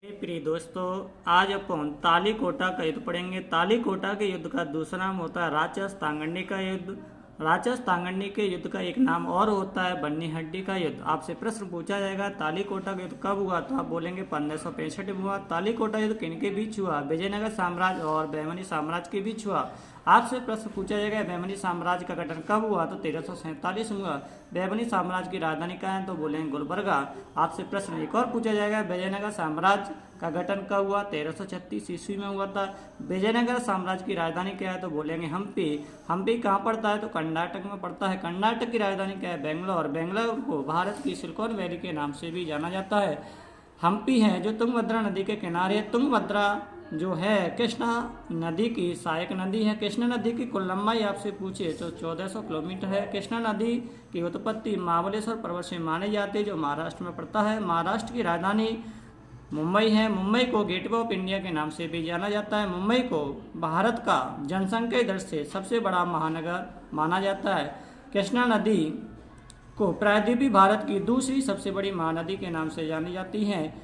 प्रिय दोस्तों, आज अपन तालीकोटा का युद्ध पढ़ेंगे। तालीकोटा के युद्ध का दूसरा नाम होता है राचस-तांगणी का युद्ध। राचस-तांगणी के युद्ध का एक नाम और होता है बन्नी हड्डी का युद्ध। आपसे प्रश्न पूछा जाएगा तालीकोटा का युद्ध कब हुआ, तो आप बोलेंगे 1565 में हुआ। तालीकोटा युद्ध किनके बीच हुआ? विजयनगर साम्राज्य और बहमनी साम्राज्य के बीच हुआ। आपसे प्रश्न पूछा जाएगा बहमनी साम्राज्य का गठन कब हुआ, तो 1347 में हुआ। बहमनी साम्राज्य की राजधानी कहाँ है, तो बोलेंगे गुलबर्गा। आपसे प्रश्न एक और पूछा जाएगा विजयनगर साम्राज्य का गठन कब हुआ? 1336 ईस्वी में हुआ था। विजयनगर साम्राज्य की राजधानी क्या है, तो बोलेंगे हम्पी। हम्पी कहाँ पड़ता है, तो कर्नाटक में पड़ता है। कर्नाटक की राजधानी क्या है? बेंगलोर। बेंगलोर को भारत की सिलिकॉन वैली के नाम से भी जाना जाता है। हम्पी है जो तुंगभद्रा नदी के किनारे है। तुंगभद्रा जो है कृष्णा नदी की सहायक नदी है। कृष्णा नदी की कुल लंबाई आपसे पूछे तो 1400 किलोमीटर है। कृष्णा नदी की उत्पत्ति महाबलेश्वर पर्वत से मानी जाती है जो महाराष्ट्र में पड़ता है। महाराष्ट्र की राजधानी मुंबई है। मुंबई को गेटवे ऑफ इंडिया के नाम से भी जाना जाता है। मुंबई को भारत का जनसंख्या की दृष्टि से सबसे बड़ा महानगर माना जाता है। कृष्णा नदी को प्रायद्वीपीय भारत की दूसरी सबसे बड़ी महानदी के नाम से जानी जाती है।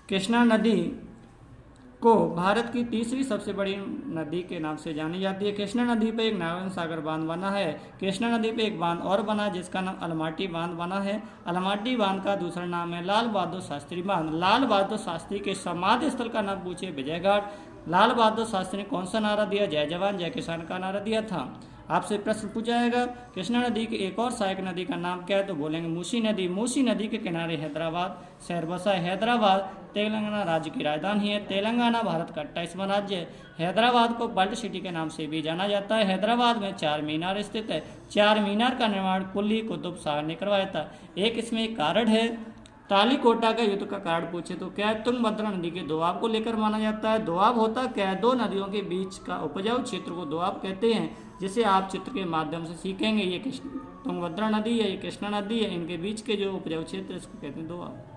कृष्णा नदी को भारत की तीसरी सबसे बड़ी नदी के नाम से जानी जाती है। कृष्णा नदी पे एक नारायण सागर बांध बना है। कृष्णा नदी पे एक बांध और बना जिसका नाम अलमाटी बांध बना है। अलमाटी बांध का दूसरा नाम है लाल बहादुर शास्त्री बांध। लाल बहादुर शास्त्री के समाधि स्थल का नाम पूछे विजयघाट। लाल बहादुर शास्त्री ने कौन सा नारा दिया? जय जवान जय किसान का नारा दिया था। आपसे प्रश्न पूछा जाएगा कृष्णा नदी की एक और सहायक नदी का नाम क्या है, तो बोलेंगे मूसी नदी। मूसी नदी के किनारे हैदराबाद शहर बसा है। हैदराबाद तेलंगाना राज्य की राजधानी है। तेलंगाना भारत का 28वां राज्य है। हैदराबाद को वर्ल्ड सिटी के नाम से भी जाना जाता है। हैदराबाद में 4 मीनार स्थित है। 4 मीनार का निर्माण कुली कुतुब शाह ने करवाया था। एक इसमें एक कारण है। तालीकोटा का युद्ध का कारण पूछे तो क्या है? तुंगभद्रा नदी के दोआब को लेकर माना जाता है। दोआब होता क्या है? दो नदियों के बीच का उपजाऊ क्षेत्र को दोआब कहते हैं, जिसे आप चित्र के माध्यम से सीखेंगे। ये तुंगभद्रा नदी है, ये कृष्णा नदी है, इनके बीच के जो उपजाऊ क्षेत्र इसको कहते हैं दोआब।